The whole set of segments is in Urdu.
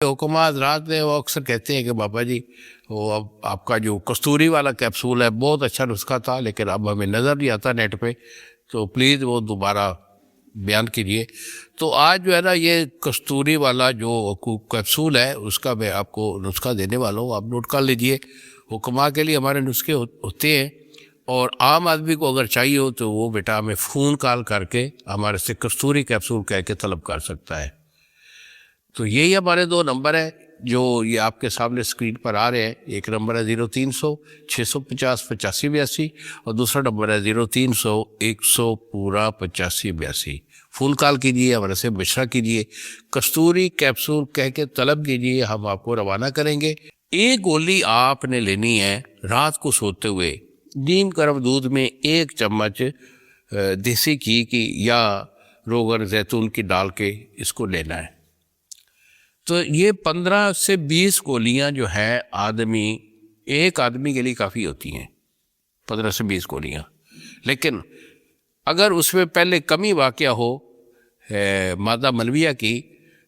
حکماء حضرات نے وہ اکثر کہتے ہیں کہ بابا جی وہ اب آپ کا جو کستوری والا کیپسول ہے بہت اچھا نسخہ تھا، لیکن اب ہمیں نظر نہیں آتا نیٹ پہ، تو پلیز وہ دوبارہ بیان کیجیے۔ تو آج جو ہے نا یہ کستوری والا جو کیپسول ہے اس کا میں آپ کو نسخہ دینے والا ہوں، آپ نوٹ کر لیجئے۔ حکماء کے لیے ہمارے نسخے ہوتے ہیں، اور عام آدمی کو اگر چاہیے ہو تو وہ بیٹا ہمیں فون کال کر کے ہمارے سے کستوری کیپسول کہہ کے طلب کر سکتا ہے۔ تو یہی ہمارے دو نمبر ہیں جو یہ آپ کے سامنے اسکرین پر آ رہے ہیں۔ ایک نمبر ہے 0300 650 85 82، اور دوسرا نمبر ہے 0300 100 پورا 85 82۔ فون کال کیجیے، ہمارے سے مشورہ کیجیے، کستوری کیپسول کہہ کے طلب کیجیے، ہم آپ کو روانہ کریں گے۔ ایک گولی آپ نے لینی ہے رات کو سوتے ہوئے، نیم گرم دودھ میں 1 چمچ دیسی گھی کی یا روغن زیتون کی ڈال کے اس کو لینا ہے۔ تو یہ 15 سے 20 گولیاں جو ہے ایک آدمی کے لیے کافی ہوتی ہیں، 15 سے 20 گولیاں۔ لیکن اگر اس میں پہلے کمی واقع ہو مادہ منویہ کی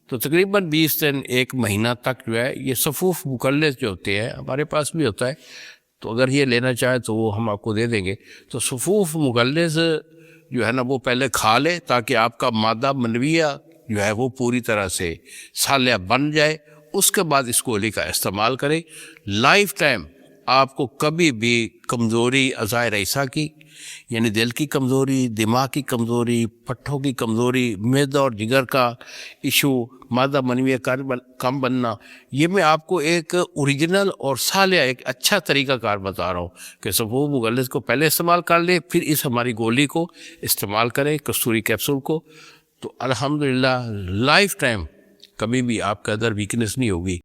تو تقریباً 20 دن 1 مہینہ تک جو ہے یہ صفوف مکلس جو ہوتے ہیں، ہمارے پاس بھی ہوتا ہے، تو اگر یہ لینا چاہے تو وہ ہم آپ کو دے دیں گے۔ تو صفوف مکلس جو ہے نا وہ پہلے کھا لے تاکہ آپ کا مادہ منویہ جو ہے وہ پوری طرح سے صالح بن جائے، اس کے بعد اس گولی کا استعمال کریں۔ لائف ٹائم آپ کو کبھی بھی کمزوری اعضائے رئیسہ کی، یعنی دل کی کمزوری، دماغ کی کمزوری، پٹھوں کی کمزوری، معدہ اور جگر کا ایشو، مادہ منویہ کم بننا، یہ میں آپ کو ایک اوریجنل اور صالح ایک اچھا طریقہ کار بتا رہا ہوں کہ صفوف مغلظ کو پہلے استعمال کر لیں، پھر اس ہماری گولی کو استعمال کریں، کستوری کیپسول کو، تو الحمدللہ لائف ٹائم کبھی بھی آپ کے اندر ویکنس نہیں ہوگی۔